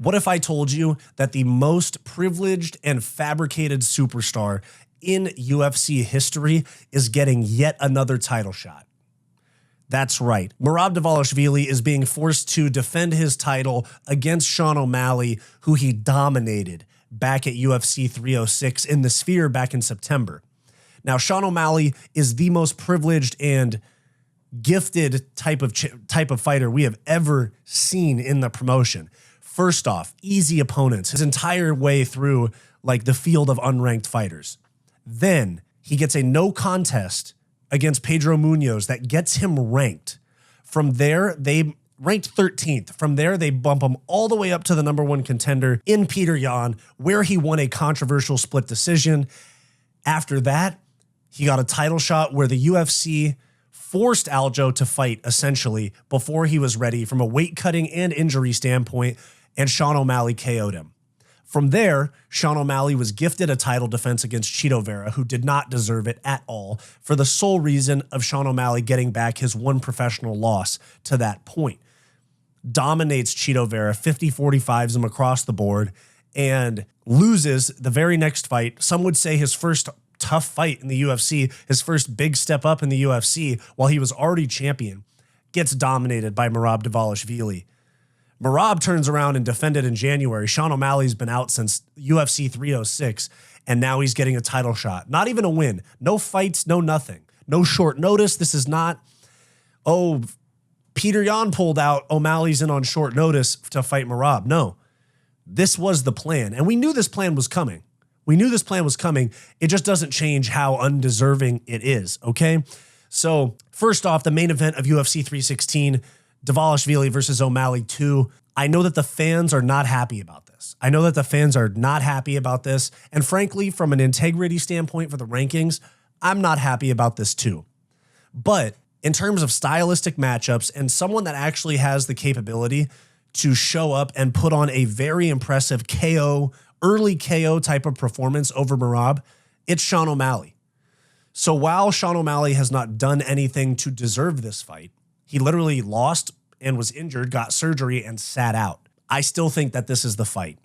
What if I told you that the most privileged and fabricated superstar in UFC history is getting yet another title shot? That's right. Merab Dvalishvili is being forced to defend his title against Sean O'Malley, who he dominated back at UFC 306 in the Sphere back in September. Now, Sean O'Malley is the most privileged and gifted type of fighter we have ever seen in the promotion. First off, easy opponents his entire way through like the field of unranked fighters. Then he gets a no contest against Pedro Munoz that gets him ranked. From there, they ranked 13th. From there, they bump him all the way up to the #1 contender in Petr Yan, where he won a controversial split decision. After that, he got a title shot where the UFC forced Aljo to fight essentially before he was ready from a weight cutting and injury standpoint, and Sean O'Malley KO'd him. From there, Sean O'Malley was gifted a title defense against Chito Vera, who did not deserve it at all, for the sole reason of Sean O'Malley getting back his one professional loss to that point. Dominates Chito Vera, 50-45s him across the board, and loses the very next fight. Some would say his first tough fight in the UFC, his first big step up in the UFC while he was already champion, gets dominated by Merab Dvalishvili. Merab turns around and defended in January. Sean O'Malley's been out since UFC 306, and now he's getting a title shot. Not even a win. No fights, no nothing. No short notice. This is not, oh, Petr Yan pulled out, O'Malley's in on short notice to fight Merab. No, this was the plan, and we knew this plan was coming. We knew this plan was coming. It just doesn't change how undeserving it is, okay? So first off, the main event of UFC 316, Dvalishvili versus O'Malley 2. I know that the fans are not happy about this. I know that the fans are not happy about this. And frankly, from an integrity standpoint for the rankings, I'm not happy about this too. But in terms of stylistic matchups and someone that actually has the capability to show up and put on a very impressive KO, early KO type of performance over Merab, it's Sean O'Malley. So while Sean O'Malley has not done anything to deserve this fight, he literally lost and was injured, got surgery, and sat out. I still think that this is the fight.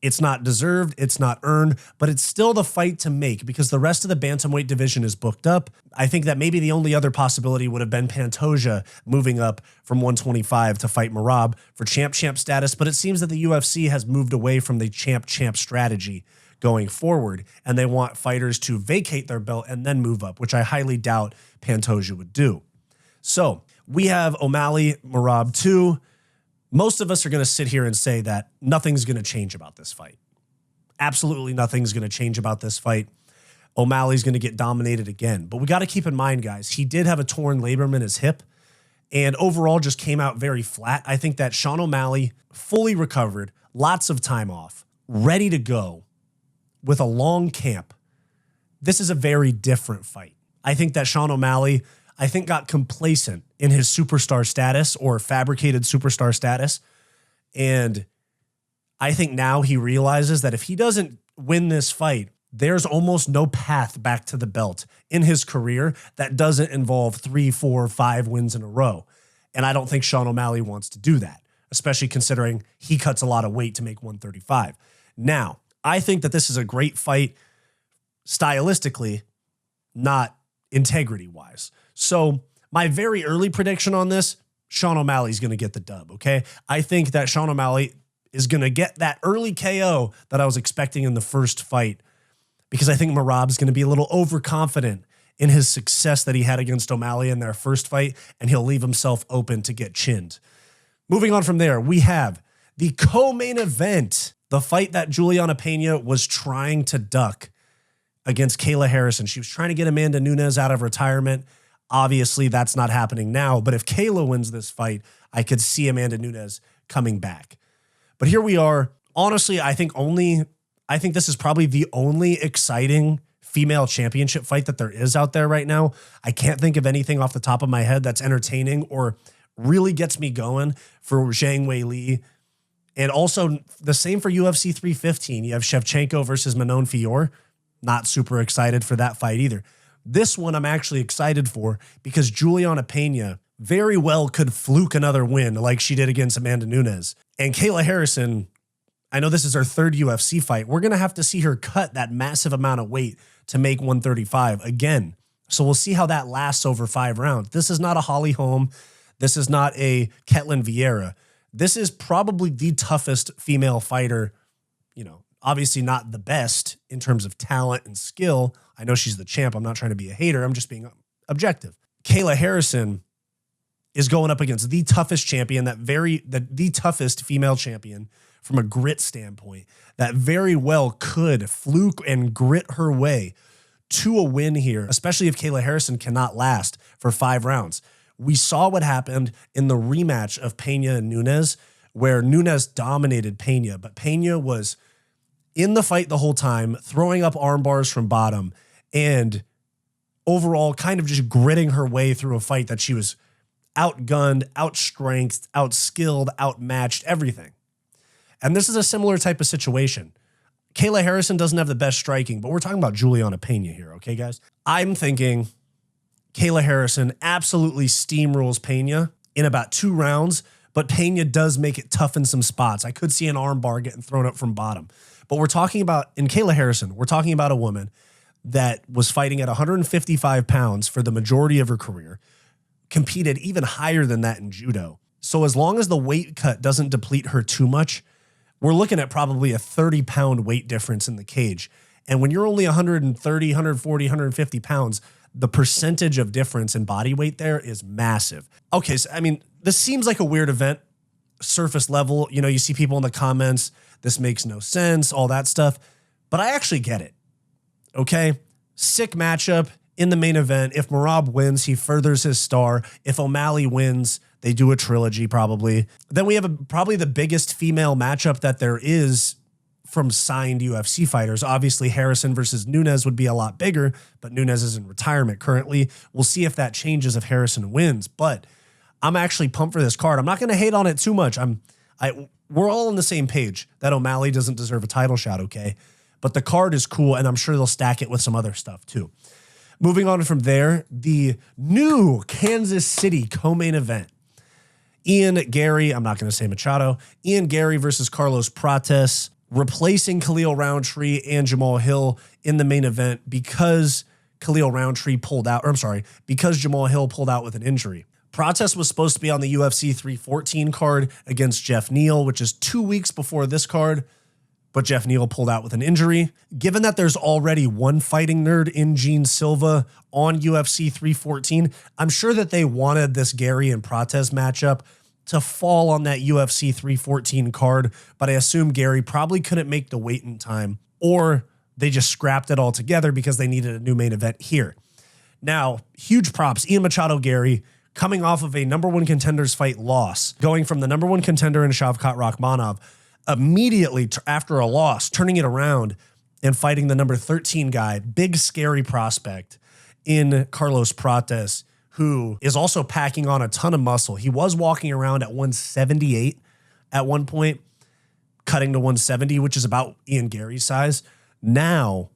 It's not deserved, it's not earned, but it's still the fight to make because the rest of the bantamweight division is booked up. I think that maybe the only other possibility would have been Pantoja moving up from 125 to fight Merab for champ status, but it seems that the UFC has moved away from the champ strategy going forward, and they want fighters to vacate their belt and then move up, which I highly doubt Pantoja would do. So we have O'Malley, Merab 2. Most of us are going to sit here and say that nothing's going to change about this fight. Absolutely nothing's going to change about this fight. O'Malley's going to get dominated again. But we got to keep in mind, guys, he did have a torn labrum in his hip and overall just came out very flat. I think that Sean O'Malley fully recovered, lots of time off, ready to go with a long camp. This is a very different fight. I think that Sean O'Malley got complacent in his superstar status or fabricated superstar status. And I think now he realizes that if he doesn't win this fight, there's almost no path back to the belt in his career that doesn't involve 3, 4, 5 wins in a row. And I don't think Sean O'Malley wants to do that, especially considering he cuts a lot of weight to make 135. Now, I think that this is a great fight stylistically, not integrity-wise. So my very early prediction on this, Sean O'Malley's going to get the dub, okay? I think that Sean O'Malley is going to get that early KO that I was expecting in the first fight because I think Merab's going to be a little overconfident in his success that he had against O'Malley in their first fight, and he'll leave himself open to get chinned. Moving on from there, we have the co-main event, the fight that Julianna Peña was trying to duck against Kayla Harrison. She was trying to get Amanda Nunes out of retirement. Obviously, that's not happening now, but if Kayla wins this fight, I could see Amanda Nunes coming back. But here we are. Honestly, I think this is probably the only exciting female championship fight that there is out there right now. I can't think of anything off the top of my head that's entertaining or really gets me going for Zhang Weili. And also the same for UFC 315. You have Shevchenko versus Manon Fiorot. Not super excited for that fight either. This one I'm actually excited for because Julianna Peña very well could fluke another win like she did against Amanda Nunes. And Kayla Harrison I know this is her third UFC fight. We're going to have to see her cut that massive amount of weight to make 135 again. So we'll see how that lasts over 5 rounds. This is not a Holly Holm. This is not a Ketlin Vieira. This is probably the toughest female fighter, you know, obviously not the best in terms of talent and skill. I know she's the champ. I'm not trying to be a hater. I'm just being objective. Kayla Harrison is going up against the toughest champion, the toughest female champion from a grit standpoint, that very well could fluke and grit her way to a win here, especially if Kayla Harrison cannot last for 5 rounds. We saw what happened in the rematch of Peña and Nunes, where Nunes dominated Peña, but Peña was in the fight the whole time, throwing up arm bars from bottom, and overall kind of just gritting her way through a fight that she was outgunned, outstrengthed, outskilled, outmatched, everything. And this is a similar type of situation. Kayla Harrison doesn't have the best striking, but we're talking about Julianna Peña here, okay, guys? I'm thinking Kayla Harrison absolutely steamrolls Peña in about 2 rounds, but Peña does make it tough in some spots. I could see an arm bar getting thrown up from bottom. But we're talking about, in Kayla Harrison, we're talking about a woman that was fighting at 155 pounds for the majority of her career, competed even higher than that in judo. So as long as the weight cut doesn't deplete her too much, we're looking at probably a 30-pound weight difference in the cage. And when you're only 130, 140, 150 pounds, the percentage of difference in body weight there is massive. Okay, so I mean, this seems like a weird event, surface level. You know, you see people in the comments, this makes no sense, all that stuff. But I actually get it, okay? Sick matchup in the main event. If Merab wins, he furthers his star. If O'Malley wins, they do a trilogy probably. Then we have probably the biggest female matchup that there is from signed UFC fighters. Obviously, Harrison versus Nunes would be a lot bigger, but Nunes is in retirement currently. We'll see if that changes if Harrison wins, but I'm actually pumped for this card. I'm not going to hate on it too much. We're all on the same page that O'Malley doesn't deserve a title shot, okay? But the card is cool, and I'm sure they'll stack it with some other stuff too. Moving on from there, the new Kansas City co-main event. Ian Garry, I'm not going to say Machado, Ian Garry versus Carlos Prates, replacing Khalil Roundtree and Jamal Hill in the main event because because Jamal Hill pulled out with an injury. Prates was supposed to be on the UFC 314 card against Jeff Neal, which is 2 weeks before this card, but Jeff Neal pulled out with an injury. Given that there's already one fighting nerd in Gene Silva on UFC 314, I'm sure that they wanted this Garry and Prates matchup to fall on that UFC 314 card, but I assume Garry probably couldn't make the weight in time, or they just scrapped it all together because they needed a new main event here. Now, huge props, Ian Machado Garry, coming off of a #1 contenders fight loss, going from the #1 contender in Shavkat Rakhmonov, immediately after a loss, turning it around and fighting the number 13 guy, big scary prospect in Carlos Prates, who is also packing on a ton of muscle. He was walking around at 178 at one point, cutting to 170, which is about Ian Garry's size. Now,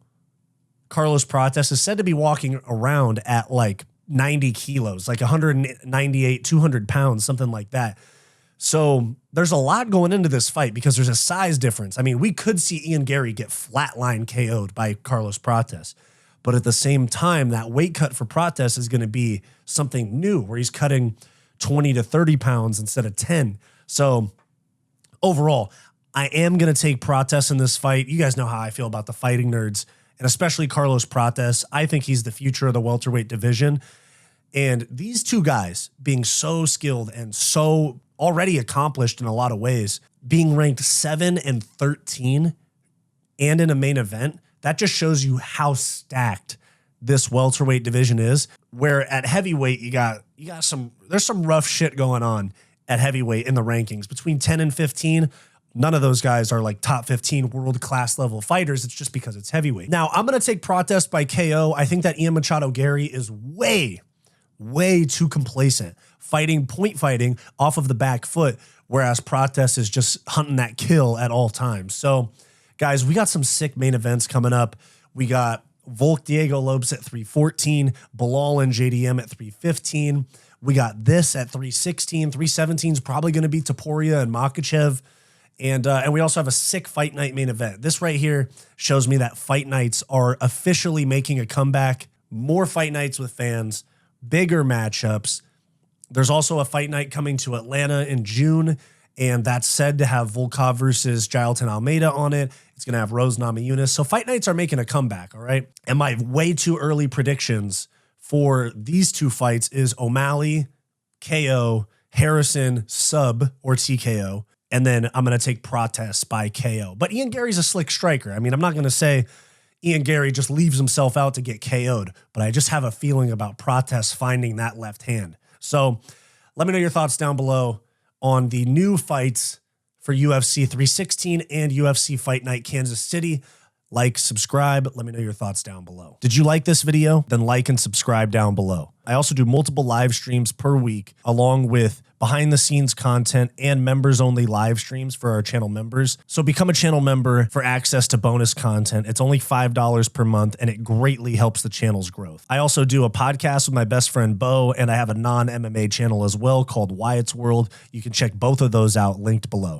Carlos Prates is said to be walking around at like 90 kilos, like 198, 200 pounds, something like that. So there's a lot going into this fight because there's a size difference. I mean, we could see Ian Garry get flatline KO'd by Carlos Prates. But at the same time, that weight cut for Prates is going to be something new where he's cutting 20 to 30 pounds instead of 10. So overall, I am going to take Prates in this fight. You guys know how I feel about the fighting nerds, and especially Carlos Prates. I think he's the future of the welterweight division. And these two guys being so skilled and so already accomplished in a lot of ways, being ranked 7 and 13 and in a main event, that just shows you how stacked this welterweight division is, where at heavyweight, there's some rough shit going on at heavyweight in the rankings. Between 10 and 15, none of those guys are like top 15 world-class level fighters. It's just because it's heavyweight. Now, I'm going to take Prates by KO. I think that Ian Machado Garry is way too complacent, point fighting off of the back foot, whereas Prates is just hunting that kill at all times. So, guys, we got some sick main events coming up. We got Volk Diego Lopes at 314, Bilal and JDM at 315. We got this at 316. 317 is probably going to be Topuria and Makhachev. And we also have a sick fight night main event. This right here shows me that fight nights are officially making a comeback. More fight nights with fans, bigger matchups. There's also a fight night coming to Atlanta in June, and that's said to have Volkov versus Jailton Almeida on it. It's going to have Rose Namajunas. So fight nights are making a comeback, all right? And my way too early predictions for these two fights is O'Malley, KO, Harrison, sub or TKO. And then I'm going to take Protest by KO. But Ian Garry's a slick striker. I mean, I'm not going to say Ian Garry just leaves himself out to get KO'd, but I just have a feeling about Protest finding that left hand. So let me know your thoughts down below on the new fights for UFC 316 and UFC Fight Night Kansas City. Like, subscribe. Let me know your thoughts down below. Did you like this video? Then like and subscribe down below. I also do multiple live streams per week, along with behind the scenes content and members only live streams for our channel members. So become a channel member for access to bonus content. It's only $5 per month and it greatly helps the channel's growth. I also do a podcast with my best friend Bo, and I have a non-MMA channel as well called Wyatt's World. You can check both of those out linked below.